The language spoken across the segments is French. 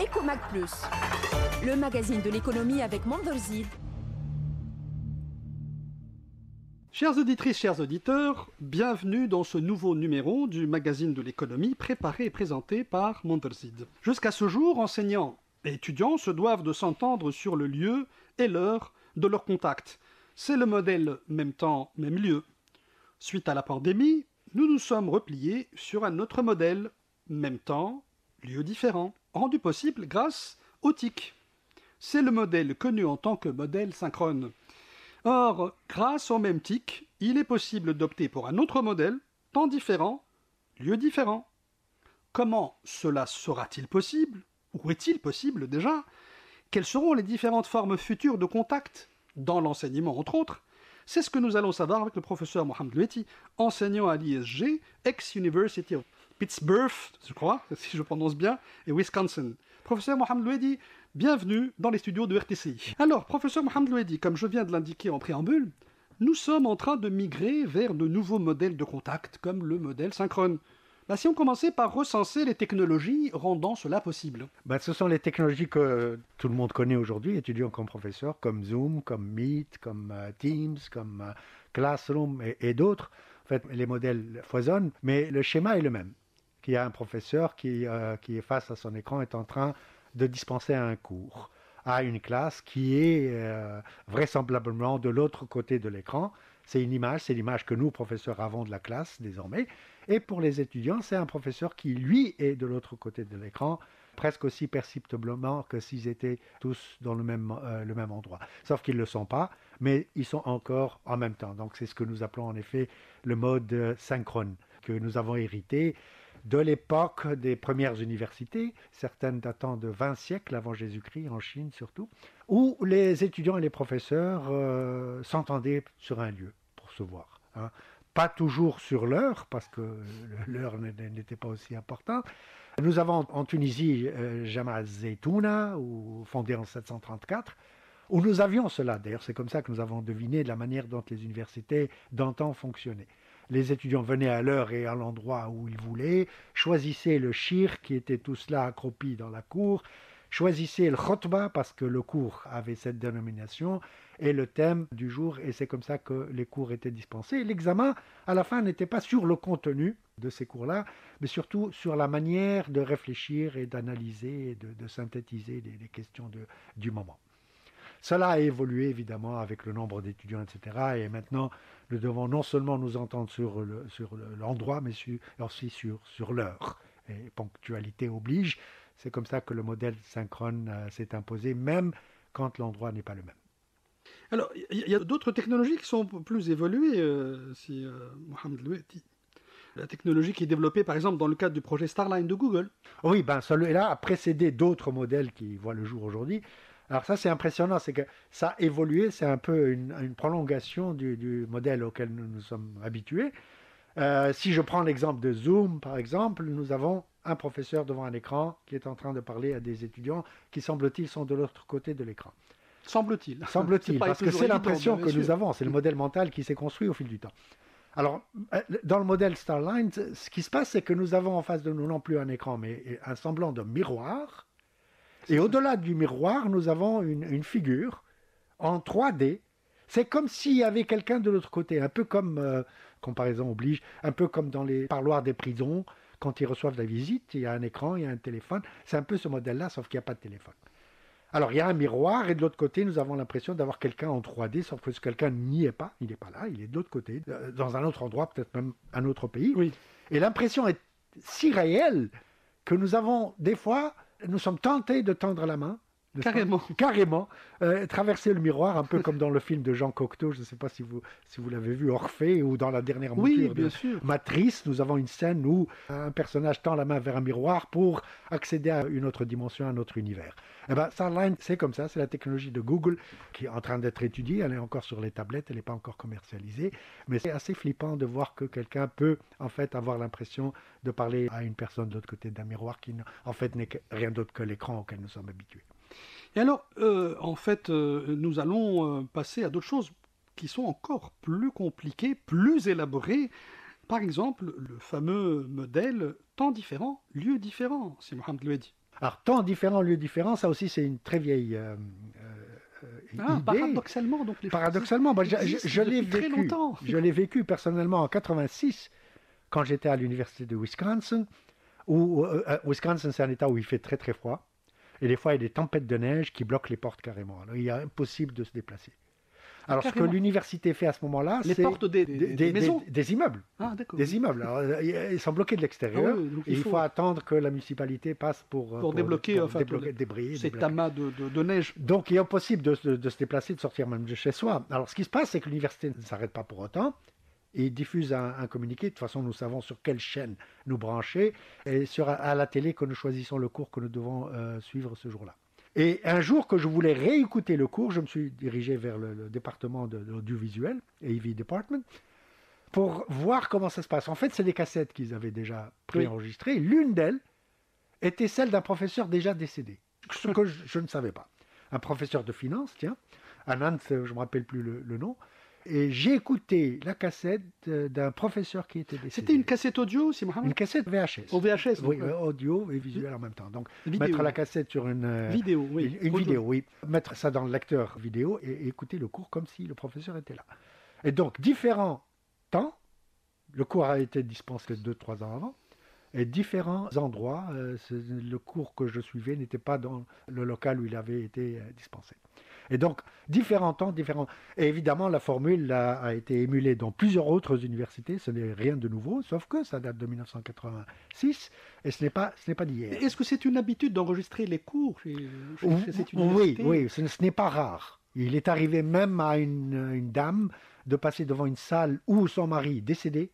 Ecomag Plus, le magazine de l'économie avec Mandorzid. Chères auditrices, chers auditeurs, bienvenue dans ce nouveau numéro du magazine de l'économie préparé et présenté par Mandorzid. Jusqu'à ce jour, enseignants et étudiants se doivent de s'entendre sur le lieu et l'heure de leur contact. C'est le modèle même temps, même lieu. Suite à la pandémie, nous nous sommes repliés sur un autre modèle, même temps, lieu différent, rendu possible grâce au TIC. C'est le modèle connu en tant que modèle synchrone. Or, grâce au même TIC, il est possible d'opter pour un autre modèle, temps différent, lieu différent. Comment cela sera-t-il possible? Ou est-il possible déjà? Quelles seront les différentes formes futures de contact, dans l'enseignement entre autres? C'est ce que nous allons savoir avec le professeur Mohamed Loueti, enseignant à l'ISG, ex-University of Pittsburgh, je crois, si je prononce bien, et Wisconsin. Professeur Mohamed Loueti, bienvenue dans les studios de RTCI. Alors, professeur Mohamed Loueti, comme je viens de l'indiquer en préambule, nous sommes en train de migrer vers de nouveaux modèles de contact, comme le modèle synchrone. Si on commençait par recenser les technologies rendant cela possible. Ce sont les technologies que tout le monde connaît aujourd'hui, étudiants comme professeurs, comme Zoom, comme Meet, comme Teams, comme Classroom et d'autres. En fait, les modèles foisonnent, mais le schéma est le même. Il y a un professeur qui est face à son écran, est en train de dispenser un cours à une classe qui est vraisemblablement de l'autre côté de l'écran. C'est l'image que nous, professeurs, avons de la classe désormais. Et pour les étudiants, c'est un professeur qui, lui, est de l'autre côté de l'écran, presque aussi perceptiblement que s'ils étaient tous dans le même endroit. Sauf qu'ils ne le sont pas, mais ils sont encore en même temps. Donc c'est ce que nous appelons en effet le mode synchrone, que nous avons hérité de l'époque des premières universités, certaines datant de 20 siècles avant Jésus-Christ, en Chine surtout, où les étudiants et les professeurs s'entendaient sur un lieu pour se voir. Pas toujours sur l'heure, parce que l'heure n'était pas aussi importante. Nous avons en Tunisie Jamal Zeytouna, fondé en 734, où nous avions cela. D'ailleurs, c'est comme ça que nous avons deviné la manière dont les universités d'antan fonctionnaient. Les étudiants venaient à l'heure et à l'endroit où ils voulaient, choisissaient le shir qui était tous là accroupis dans la cour, choisissaient le khotba parce que le cours avait cette dénomination et le thème du jour, et c'est comme ça que les cours étaient dispensés. Et l'examen, à la fin, n'était pas sur le contenu de ces cours-là, mais surtout sur la manière de réfléchir et d'analyser et de synthétiser les questions du moment. Cela a évolué évidemment avec le nombre d'étudiants, etc. Et maintenant, nous devons non seulement nous entendre sur l'endroit, mais aussi sur l'heure. Et ponctualité oblige. C'est comme ça que le modèle synchrone s'est imposé, même quand l'endroit n'est pas le même. Alors, il y a d'autres technologies qui sont plus évoluées, Mohamed Loueti. La technologie qui est développée, par exemple, dans le cadre du projet Starline de Google. Oui, celui-là a précédé d'autres modèles qui voient le jour aujourd'hui. Alors ça, c'est impressionnant, c'est que ça a évolué, c'est un peu une prolongation du modèle auquel nous nous sommes habitués. Si je prends l'exemple de Zoom, par exemple, nous avons un professeur devant un écran qui est en train de parler à des étudiants qui, semble-t-il, sont de l'autre côté de l'écran. Semble-t-il. Semble-t-il, parce que c'est l'impression que nous avons, c'est le modèle mental qui s'est construit au fil du temps. Alors, dans le modèle Starline, ce qui se passe, c'est que nous avons en face de nous non plus un écran, mais un semblant de miroir. Et au-delà du miroir, nous avons une figure en 3D. C'est comme s'il y avait quelqu'un de l'autre côté, un peu comme, comparaison oblige, un peu comme dans les parloirs des prisons, quand ils reçoivent la visite, il y a un écran, il y a un téléphone. C'est un peu ce modèle-là, sauf qu'il n'y a pas de téléphone. Alors, il y a un miroir, et de l'autre côté, nous avons l'impression d'avoir quelqu'un en 3D, sauf que ce quelqu'un n'y est pas, il n'est pas là, il est de l'autre côté, dans un autre endroit, peut-être même un autre pays. Oui. Et l'impression est si réelle que nous avons, des fois, nous sommes tentés de tendre la main. Carrément. Traverser le miroir, un peu comme dans le film de Jean Cocteau, je ne sais pas si vous l'avez vu, Orphée, ou dans la dernière mouture de Matrice, nous avons une scène où un personnage tend la main vers un miroir pour accéder à une autre dimension, à un autre univers. Starline, c'est comme ça, c'est la technologie de Google qui est en train d'être étudiée, elle est encore sur les tablettes, elle n'est pas encore commercialisée, mais c'est assez flippant de voir que quelqu'un peut en fait avoir l'impression de parler à une personne de l'autre côté d'un miroir qui en fait n'est rien d'autre que l'écran auquel nous sommes habitués. Et alors, nous allons passer à d'autres choses qui sont encore plus compliquées, plus élaborées. Par exemple, le fameux modèle temps différent, lieu différent, c'est Mohamed Loueti. Alors, temps différent, lieu différent, ça aussi, c'est une très vieille idée. Paradoxalement, donc Paradoxalement, moi, je l'ai très vécu. longtemps. Je l'ai vécu personnellement en 86, quand j'étais à l'université de Wisconsin. Wisconsin, c'est un état où il fait très très froid. Et des fois, il y a des tempêtes de neige qui bloquent les portes carrément. Alors, il est impossible de se déplacer. Alors, ce que l'université fait à ce moment-là, c'est... Les portes des maisons, des immeubles. Ah, d'accord. Des immeubles. Alors, ils sont bloqués de l'extérieur. Ah, oui, et il faut attendre que la municipalité passe pour débloquer, débris. Cet amas de neige. Donc, il est impossible de se déplacer, de sortir même de chez soi. Alors, ce qui se passe, c'est que l'université ne s'arrête pas pour autant. Et diffuse un communiqué. De toute façon, nous savons sur quelle chaîne nous brancher. Et à la télé que nous choisissons le cours que nous devons suivre ce jour-là. Et un jour que je voulais réécouter le cours, je me suis dirigé vers le département de l'audiovisuel, AV Department, pour voir comment ça se passe. En fait, c'est des cassettes qu'ils avaient déjà préenregistrées. Oui. L'une d'elles était celle d'un professeur déjà décédé, ce que je ne savais pas. Un professeur de finance, tiens, Anand, je ne me rappelle plus le nom. Et j'ai écouté la cassette d'un professeur qui était décédé. C'était une cassette audio, si Mohamed ? Une cassette VHS. Au VHS, oui, audio et visuel en même temps. Donc, vidéo, mettre la cassette sur une vidéo, oui. Une vidéo, oui. Mettre ça dans le lecteur vidéo et écouter le cours comme si le professeur était là. Et donc, différents temps, le cours a été dispensé 2-3 ans avant, et différents endroits, le cours que je suivais n'était pas dans le local où il avait été dispensé. Et donc, différents temps, différents... Et évidemment, la formule a été émulée dans plusieurs autres universités. Ce n'est rien de nouveau, sauf que ça date de 1986 et ce n'est pas d'hier. Est-ce que c'est une habitude d'enregistrer les cours chez cette université ? Oui, ce n'est pas rare. Il est arrivé même à une dame de passer devant une salle où son mari décédé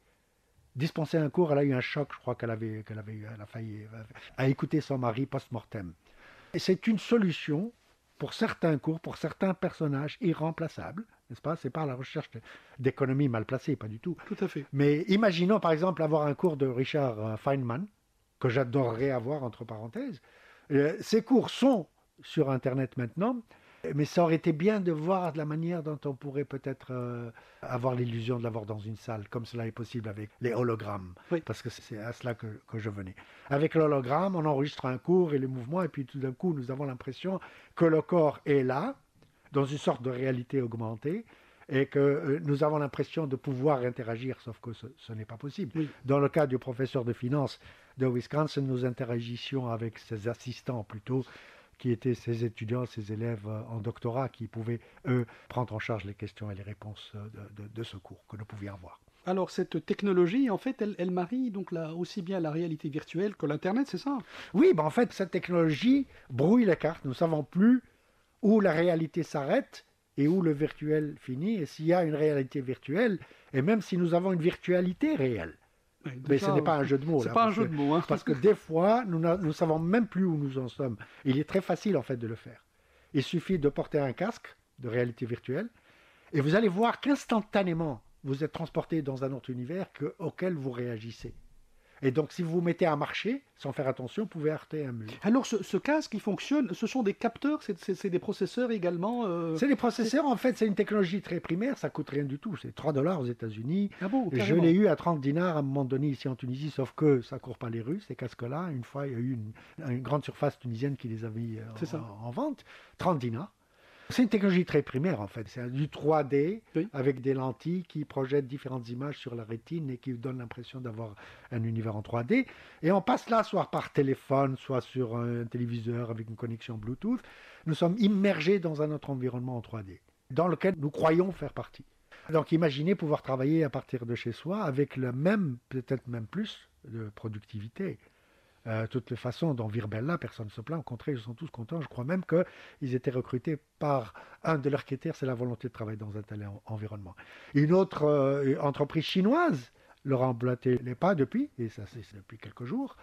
dispensait un cours. Elle a eu un choc, je crois elle a failli à écouter son mari post-mortem. Et c'est une solution pour certains cours, pour certains personnages irremplaçables, n'est-ce pas ? C'est pas la recherche d'économie mal placée, pas du tout. Tout à fait. Mais imaginons par exemple avoir un cours de Richard Feynman, que j'adorerais avoir entre parenthèses. Ces cours sont sur Internet maintenant, mais ça aurait été bien de voir de la manière dont on pourrait peut-être avoir l'illusion de l'avoir dans une salle, comme cela est possible avec les hologrammes, parce que c'est à cela que je venais. Avec l'hologramme, on enregistre un cours et les mouvements, et puis tout d'un coup, nous avons l'impression que le corps est là, dans une sorte de réalité augmentée, et que nous avons l'impression de pouvoir interagir, sauf que ce n'est pas possible. Oui. Dans le cas du professeur de finance de Wisconsin, nous interagissions avec ses assistants plutôt, qui étaient ses étudiants, ses élèves en doctorat, qui pouvaient, eux, prendre en charge les questions et les réponses de ce cours que nous pouvions avoir. Alors, cette technologie, en fait, elle marie donc aussi bien la réalité virtuelle que l'Internet, c'est ça ? Oui, en fait, cette technologie brouille les cartes. Nous ne savons plus où la réalité s'arrête et où le virtuel finit. Et s'il y a une réalité virtuelle, et même si nous avons une virtualité réelle, mais ce n'est pas un jeu de mots. C'est pas un jeu de mots. Parce que des fois, nous ne savons même plus où nous en sommes. Il est très facile, en fait, de le faire. Il suffit de porter un casque de réalité virtuelle et vous allez voir qu'instantanément, vous êtes transporté dans un autre univers auquel vous réagissez. Et donc, si vous vous mettez à marcher, sans faire attention, vous pouvez heurter un mur. Alors, ce casque, il fonctionne, ce sont des capteurs, c'est des processeurs également C'est des processeurs, en fait, c'est une technologie très primaire, ça coûte rien du tout. C'est $3 aux États-Unis. Ah bon, je l'ai eu à 30 dinars à un moment donné ici en Tunisie, sauf que ça ne court pas les rues, ces casques-là. Une fois, il y a eu une grande surface tunisienne qui les a mis en vente. 30 dinars. C'est une technologie très primaire en fait, c'est du 3D avec des lentilles qui projettent différentes images sur la rétine et qui donnent l'impression d'avoir un univers en 3D. Et on passe là soit par téléphone, soit sur un téléviseur avec une connexion Bluetooth. Nous sommes immergés dans un autre environnement en 3D, dans lequel nous croyons faire partie. Donc imaginez pouvoir travailler à partir de chez soi avec le même, peut-être même plus de productivité. Toutes les façons dont Virbella, personne ne se plaint, au contraire, ils sont tous contents. Je crois même qu'ils étaient recrutés par un de leurs critères, c'est la volonté de travailler dans un tel environnement. Une autre entreprise chinoise leur a emboîté les pas depuis, et ça c'est depuis quelques jours.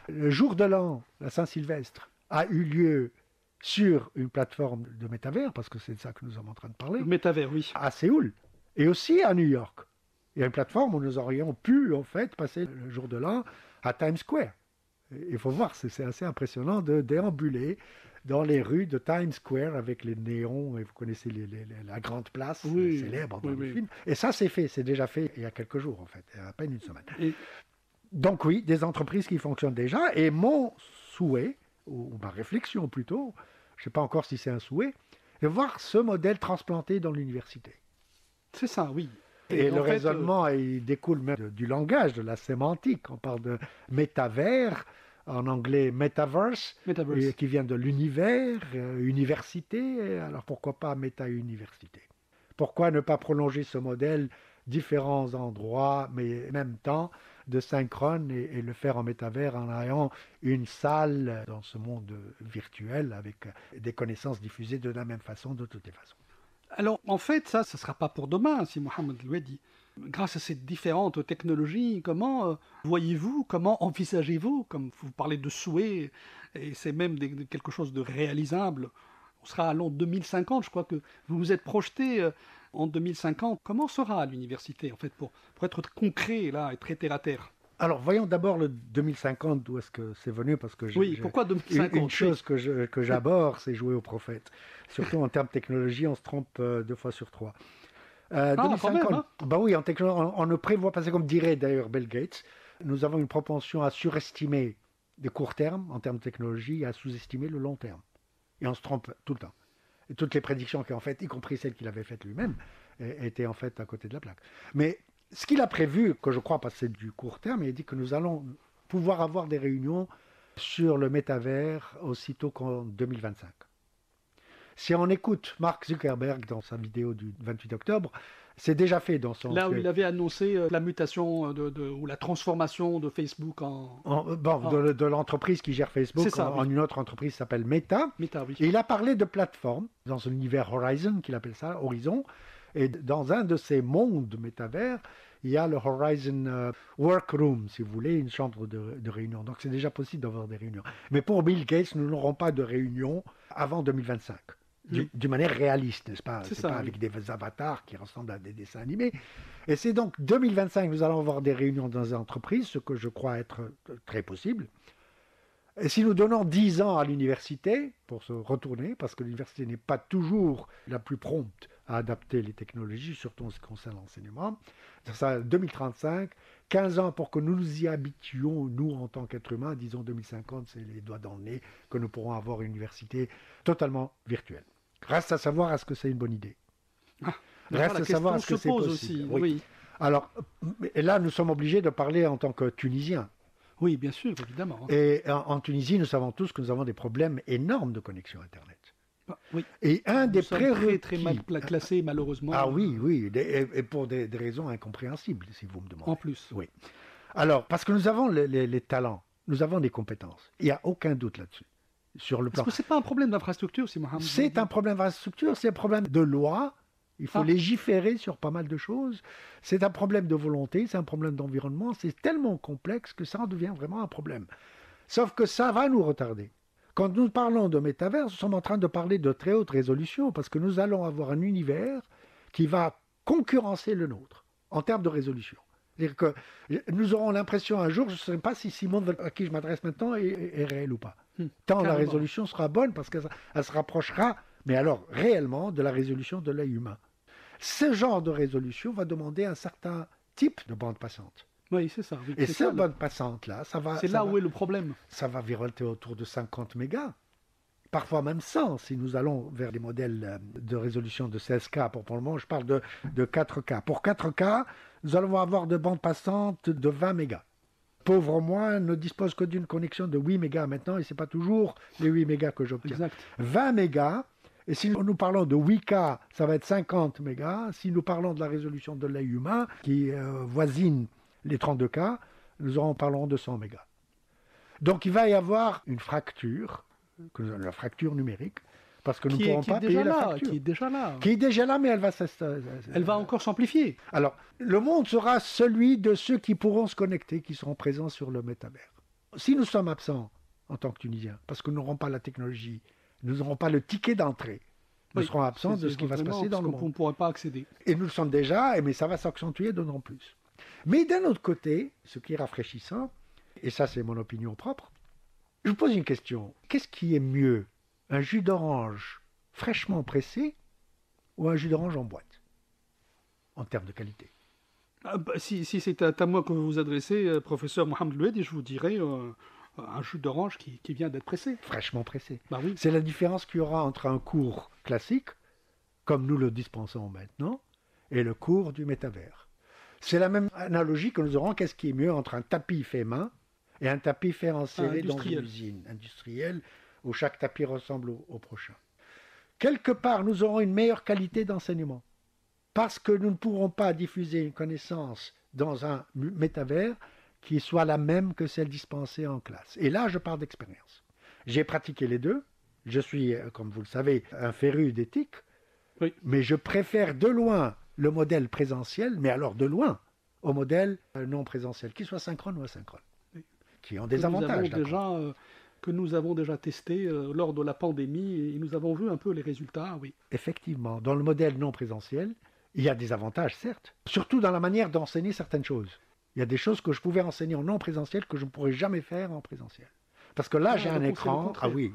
Le jour de l'an, la Saint-Sylvestre, a eu lieu sur une plateforme de métavers, parce que c'est de ça que nous sommes en train de parler. Métavers, oui. À Séoul, et aussi à New York. Il y a une plateforme où nous aurions pu, en fait, passer le jour de l'an à Times Square. Il faut voir, c'est assez impressionnant de déambuler dans les rues de Times Square avec les néons, et vous connaissez la grande place célèbre dans le film. Et ça, c'est déjà fait il y a quelques jours, en fait, il y a à peine une semaine. Donc oui, des entreprises qui fonctionnent déjà, et mon souhait, ou ma réflexion plutôt, je ne sais pas encore si c'est un souhait, et voir ce modèle transplanté dans l'université. C'est ça, oui. Et le en fait, raisonnement, il découle même du langage, de la sémantique. On parle de métavers, en anglais metaverse, Metaverse. qui vient de l'univers, université. Alors pourquoi pas méta-université? Pourquoi ne pas prolonger ce modèle, différents endroits, mais en même temps, de synchrone et le faire en métavers en ayant une salle dans ce monde virtuel avec des connaissances diffusées de la même façon, de toutes les façons. Alors, en fait, ça ne sera pas pour demain, si Mohamed lui a dit. Grâce à ces différentes technologies, comment voyez-vous, comment envisagez-vous, comme vous parlez de souhait, et c'est même quelque chose de réalisable. On sera à l'an 2050, je crois que vous vous êtes projeté en 2050. Comment sera l'université, en fait, pour être concret, là, et très terre-à-terre? Alors, voyons d'abord le 2050, d'où est-ce que c'est venu, parce que pourquoi 2050? Une chose que j'aborde, c'est jouer au prophète. Surtout en termes de technologie, on se trompe 2 fois sur 3. 2050, quand même, hein. bah oui, en technologie, on ne prévoit pas, c'est comme dirait d'ailleurs Bill Gates, nous avons une propension à surestimer les courts termes en termes de technologie et à sous-estimer le long terme. Et on se trompe tout le temps. Et toutes les prédictions qu'il a faites, y compris celles qu'il avait faites lui-même, étaient en fait à côté de la plaque. Mais ce qu'il a prévu, que je crois parce que c'est du court terme, il a dit que nous allons pouvoir avoir des réunions sur le métavers aussitôt qu'en 2025. Si on écoute Mark Zuckerberg dans sa vidéo du 28 octobre, c'est déjà fait dans son... Là où il avait annoncé la mutation ou la transformation de Facebook de l'entreprise qui gère Facebook en une autre entreprise qui s'appelle Meta. Meta, oui. Et il a parlé de plateforme dans l'univers Horizon, qu'il appelle ça, Horizon. Et dans un de ces mondes métavers, il y a le Horizon Workroom, si vous voulez, une chambre de réunion. Donc c'est déjà possible d'avoir des réunions. Mais pour Bill Gates, nous n'aurons pas de réunion avant 2025. D'une manière réaliste, n'est-ce pas? C'est pas avec des avatars qui ressemblent à des dessins animés. Et c'est donc 2025, nous allons avoir des réunions dans les entreprises, ce que je crois être très possible. Et si nous donnons 10 ans à l'université pour se retourner, parce que l'université n'est pas toujours la plus prompte à adapter les technologies, surtout en ce qui concerne l'enseignement, ça 2035, 15 ans pour que nous nous y habituions, nous en tant qu'êtres humains, disons 2050, c'est les doigts dans le nez, que nous pourrons avoir une université totalement virtuelle. Reste à savoir est-ce que c'est une bonne idée. Reste à savoir est-ce que c'est possible. Aussi, oui. Alors, et là, nous sommes obligés de parler en tant que Tunisiens. Oui, bien sûr, évidemment. Et en Tunisie, nous savons tous que nous avons des problèmes énormes de connexion Internet. Oui. Et un des prérequis... très mal classés, malheureusement. Ah oui, et pour des raisons incompréhensibles, si vous me demandez. En plus. Oui. Alors, parce que nous avons les talents, nous avons des compétences. Il n'y a aucun doute là-dessus. Sur le plan. Est-ce que ce n'est pas un problème d'infrastructure, si Mohamed? C'est un problème d'infrastructure, c'est un problème de loi. Il faut légiférer sur pas mal de choses. C'est un problème de volonté, c'est un problème d'environnement. C'est tellement complexe que ça en devient vraiment un problème. Sauf que ça va nous retarder. Quand nous parlons de métavers, nous sommes en train de parler de très haute résolution parce que nous allons avoir un univers qui va concurrencer le nôtre en termes de résolution. C'est-à-dire que nous aurons l'impression un jour, je ne sais pas si Simone à qui je m'adresse maintenant est réelle ou pas. Tant la résolution sera bonne parce qu'elle se rapprochera, mais alors réellement, de la résolution de l'œil humain. Ce genre de résolution va demander un certain type de bande passante. Oui, c'est ça. Oui, et cette bande passante-là, ça va... C'est là où est le problème. Ça va virevolter autour de 50 mégas. Parfois même 100, si nous allons vers des modèles de résolution de 16K. Pour le moment, je parle de 4K. Pour 4K, nous allons avoir de bandes passantes de 20 mégas. Pauvre moi ne dispose que d'une connexion de 8 mégas maintenant, et ce n'est pas toujours les 8 mégas que j'obtiens. Exact. 20 mégas, et si nous parlons de 8K, ça va être 50 mégas. Si nous parlons de la résolution de l'œil humain, qui voisine les 32K, nous parlerons de 100 mégas. Donc il va y avoir une fracture, la fracture numérique, parce que nous ne pourrons pas payer la facture. Qui est déjà là. Qui est déjà là, mais elle va encore s'amplifier. Alors, le monde sera celui de ceux qui pourront se connecter, qui seront présents sur le métavers. Si nous sommes absents en tant que Tunisiens, parce que nous n'aurons pas la technologie, nous n'aurons pas le ticket d'entrée, nous serons absents de ce qui va se passer dans le monde. On ne pourra pas accéder. Et nous le sommes déjà, mais ça va s'accentuer d'autant plus. Mais d'un autre côté, ce qui est rafraîchissant, et ça c'est mon opinion propre, je vous pose une question. Qu'est-ce qui est mieux? Un jus d'orange fraîchement pressé ou un jus d'orange en boîte, en termes de qualité? Si c'est à moi que vous vous adressez, professeur Mohamed Loued, je vous dirais un jus d'orange qui vient d'être pressé. Fraîchement pressé. Bah oui. C'est la différence qu'il y aura entre un cours classique, comme nous le dispensons maintenant, et le cours du métavers. C'est la même analogie que nous aurons. Qu'est-ce qui est mieux entre un tapis fait main et un tapis fait en série dans une usine industrielle où chaque tapis ressemble au prochain. Quelque part, nous aurons une meilleure qualité d'enseignement parce que nous ne pourrons pas diffuser une connaissance dans un métavers qui soit la même que celle dispensée en classe. Et là, je parle d'expérience. J'ai pratiqué les deux. Je suis, comme vous le savez, un féru d'éthique, oui. Mais je préfère de loin le modèle présentiel, mais alors de loin, au modèle non présentiel, qu'il soit synchrone ou asynchrone, oui. Qui ont des avantages. Que nous avons déjà testé lors de la pandémie, et nous avons vu un peu les résultats, oui. Effectivement, dans le modèle non présentiel, il y a des avantages, certes, surtout dans la manière d'enseigner certaines choses. Il y a des choses que je pouvais enseigner en non présentiel que je ne pourrais jamais faire en présentiel. Parce que là, j'ai un écran. Ah oui.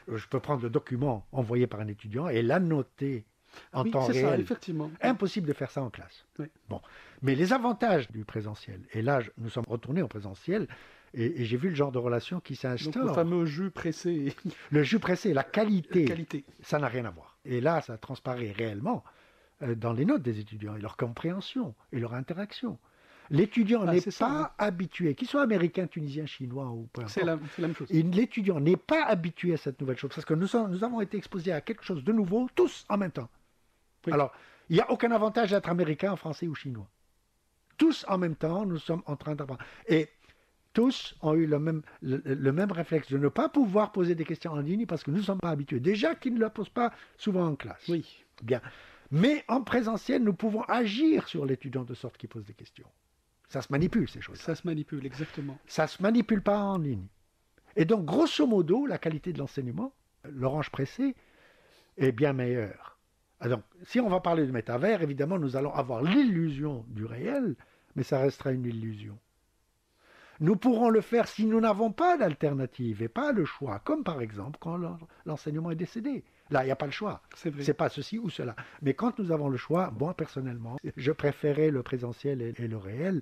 Je peux prendre le document envoyé par un étudiant et l'annoter en temps réel. Ça, effectivement. Impossible de faire ça en classe. Oui. Bon. Mais les avantages du présentiel, et là, nous sommes retournés en présentiel, et j'ai vu le genre de relation qui s'instaure. Donc le fameux jus pressé. Le jus pressé, la qualité, ça n'a rien à voir. Et là, ça transparaît réellement dans les notes des étudiants, et leur compréhension, et leur interaction. L'étudiant n'est pas habitué, qu'il soit américain, tunisien, chinois ou peu importe. C'est la même chose. Et l'étudiant n'est pas habitué à cette nouvelle chose, parce que nous avons été exposés à quelque chose de nouveau, tous en même temps. Oui. Alors, il n'y a aucun avantage d'être américain, français ou chinois. Tous en même temps, nous sommes en train d'apprendre. Et tous ont eu le même réflexe de ne pas pouvoir poser des questions en ligne parce que nous ne sommes pas habitués. Déjà qu'ils ne la posent pas souvent en classe. Oui. Bien. Mais en présentiel, nous pouvons agir sur l'étudiant de sorte qu'il pose des questions. Ça se manipule, ces choses-là. Ça se manipule, exactement. Ça ne se manipule pas en ligne. Et donc, grosso modo, la qualité de l'enseignement, l'orange pressé, est bien meilleure. Donc, si on va parler de métavers, évidemment, nous allons avoir l'illusion du réel, mais ça restera une illusion. Nous pourrons le faire si nous n'avons pas d'alternative et pas le choix, comme par exemple quand l'enseignement est décédé. Là, il n'y a pas le choix. C'est pas ceci ou cela. Mais quand nous avons le choix, moi personnellement, je préférais le présentiel et le réel.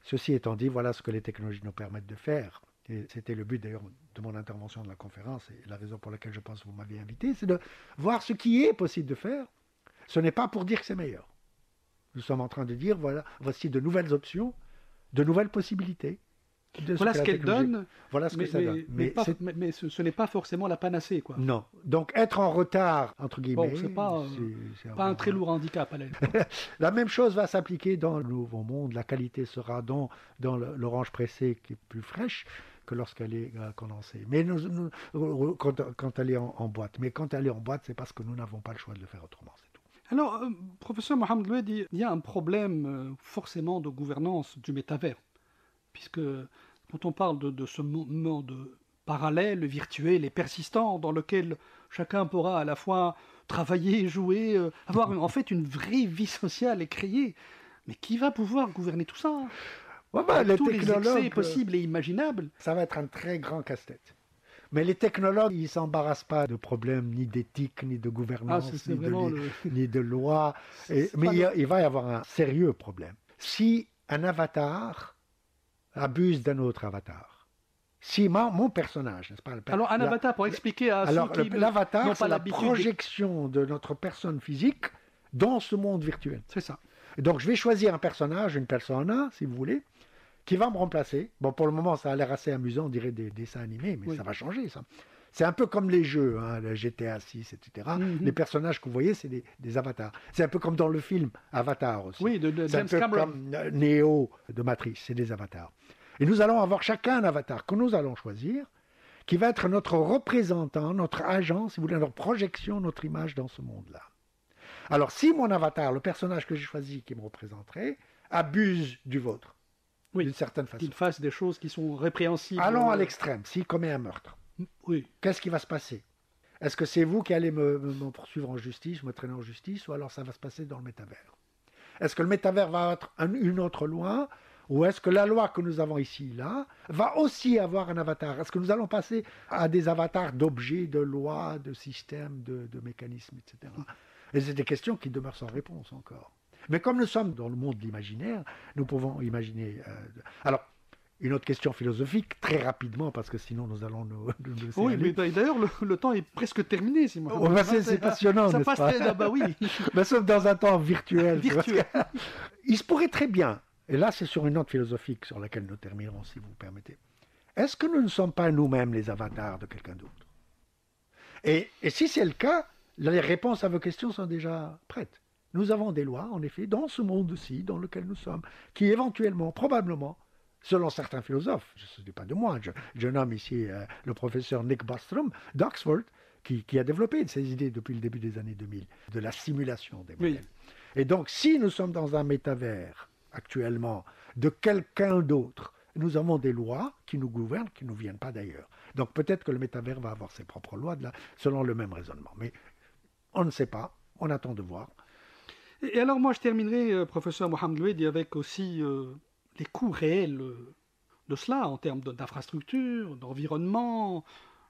Ceci étant dit, voilà ce que les technologies nous permettent de faire. Et c'était le but d'ailleurs de mon intervention de la conférence et la raison pour laquelle je pense que vous m'avez invité, c'est de voir ce qui est possible de faire. Ce n'est pas pour dire que c'est meilleur. Nous sommes en train de dire, voilà, voici de nouvelles options, de nouvelles possibilités. Voilà ce qu'elle donne, voilà ce que ça donne. Mais ce n'est pas forcément la panacée, quoi. Non. Donc être en retard, entre guillemets, c'est pas un très lourd handicap. La même chose va s'appliquer dans le nouveau monde. La qualité sera dans l'orange pressée qui est plus fraîche que lorsqu'elle est condensée. Mais quand elle est en boîte. Mais quand elle est en boîte, c'est parce que nous n'avons pas le choix de le faire autrement, c'est tout. Alors, professeur Mohamed Loued, il y a un problème forcément de gouvernance du métavers. Puisque quand on parle de ce monde parallèle, virtuel et persistant, dans lequel chacun pourra à la fois travailler, jouer, avoir en fait une vraie vie sociale et créer, mais qui va pouvoir gouverner tout ça tous les excès possibles et imaginables. Ça va être un très grand casse-tête. Mais les technologues, ils ne s'embarrassent pas de problèmes ni d'éthique, ni de gouvernance, ni de loi. Mais il va y avoir un sérieux problème. Si un avatar abuse d'un autre avatar. Si mon personnage, n'est-ce pas? Alors un avatar, pour expliquer à ceux qui l'avatar, c'est la projection de notre personne physique dans ce monde virtuel. C'est ça. Et donc je vais choisir un personnage, une persona, si vous voulez, qui va me remplacer. Bon, pour le moment, ça a l'air assez amusant, on dirait des dessins animés, mais ça va changer, ça. C'est un peu comme les jeux, le GTA 6, etc. Les personnages que vous voyez, c'est des avatars. C'est un peu comme dans le film Avatar aussi. Oui, de c'est un peu Cameron. comme Neo de Matrix, c'est des avatars. Et nous allons avoir chacun un avatar que nous allons choisir, qui va être notre représentant, notre agent, si vous voulez, notre projection, notre image dans ce monde-là. Alors, si mon avatar, le personnage que j'ai choisi qui me représenterait, abuse du vôtre, d'une certaine façon. Qu'il fasse des choses qui sont répréhensibles. Allons à l'extrême, s'il commet un meurtre. Oui. Qu'est-ce qui va se passer? Est-ce que c'est vous qui allez me poursuivre en justice, me traîner en justice, ou alors ça va se passer dans le métavers? Est-ce que le métavers va être une autre loi, ou est-ce que la loi que nous avons ici, là, va aussi avoir un avatar? Est-ce que nous allons passer à des avatars d'objets, de lois, de systèmes, de mécanismes, etc. Et c'est des questions qui demeurent sans réponse encore. Mais comme nous sommes dans le monde de l'imaginaire, nous pouvons imaginer... Alors, une autre question philosophique très rapidement, parce que sinon nous allons nous laisser Oui, aller. mais d'ailleurs, le temps est presque terminé, si moi. Oh, bah, c'est passionnant, Ça n'est-ce passe pas? très... Ah bah oui, Mais sauf dans un temps virtuel. tu vois. virtuel. Il se pourrait très bien, et là c'est sur une note philosophique sur laquelle nous terminerons, si vous permettez. Est-ce que nous ne sommes pas nous-mêmes les avatars de quelqu'un d'autre? Et si c'est le cas, les réponses à vos questions sont déjà prêtes. Nous avons des lois, en effet, dans ce monde-ci, dans lequel nous sommes, qui éventuellement, probablement, selon certains philosophes, ce n'est pas de moi, je nomme ici le professeur Nick Bostrom d'Oxford, qui a développé ces idées depuis le début des années 2000, de la simulation des modèles. Oui. Et donc, si nous sommes dans un métavers, actuellement, de quelqu'un d'autre, nous avons des lois qui nous gouvernent, qui ne nous viennent pas d'ailleurs. Donc peut-être que le métavers va avoir ses propres lois selon le même raisonnement. Mais on ne sait pas, on attend de voir. Et alors moi je terminerai, professeur Mohamed Louedi, avec aussi les coûts réels de cela, en termes d'infrastructures, d'environnement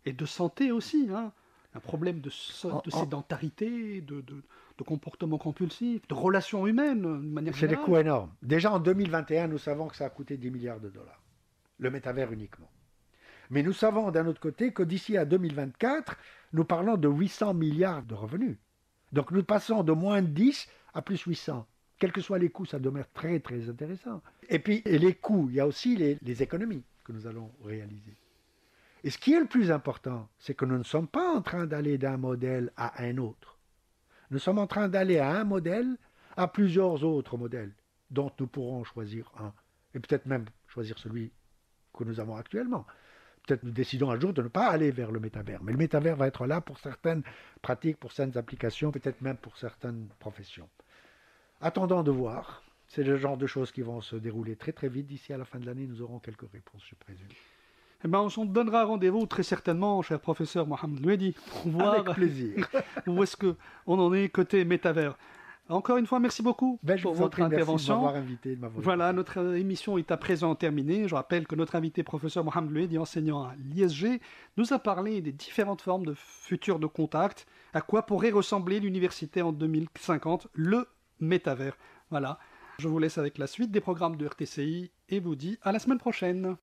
et de santé aussi. Hein. Un problème de sédentarité, de comportement compulsif, de relations humaines, de manière C'est des générale. coûts énormes. Déjà en 2021, nous savons que ça a coûté 10 milliards de dollars. Le métavers uniquement. Mais nous savons d'un autre côté que d'ici à 2024, nous parlons de 800 milliards de revenus. Donc nous passons de moins de 10 à plus 800. Quels que soient les coûts, ça demeure très très intéressant. Et puis les coûts, il y a aussi les économies que nous allons réaliser. Et ce qui est le plus important, c'est que nous ne sommes pas en train d'aller d'un modèle à un autre. Nous sommes en train d'aller à un modèle, à plusieurs autres modèles, dont nous pourrons choisir un. Et peut-être même choisir celui que nous avons actuellement. Peut-être nous décidons un jour de ne pas aller vers le métavers. Mais le métavers va être là pour certaines pratiques, pour certaines applications, peut-être même pour certaines professions. Attendons de voir. C'est le genre de choses qui vont se dérouler très très vite. D'ici à la fin de l'année, nous aurons quelques réponses, je présume. Eh ben, on s'en donnera rendez-vous très certainement, cher professeur Mohamed Louedi, pour voir Avec plaisir. où est-ce qu'on en est côté métavers. Encore une fois, merci beaucoup pour votre intervention. Merci de m'avoir invité, de m'avoir Voilà, notre émission est à présent terminée. Je rappelle que notre invité, professeur Mohamed Louedi, enseignant à l'ISG, nous a parlé des différentes formes de futurs de contact, à quoi pourrait ressembler l'université en 2050, le métavers. Voilà, je vous laisse avec la suite des programmes de RTCI et vous dis à la semaine prochaine.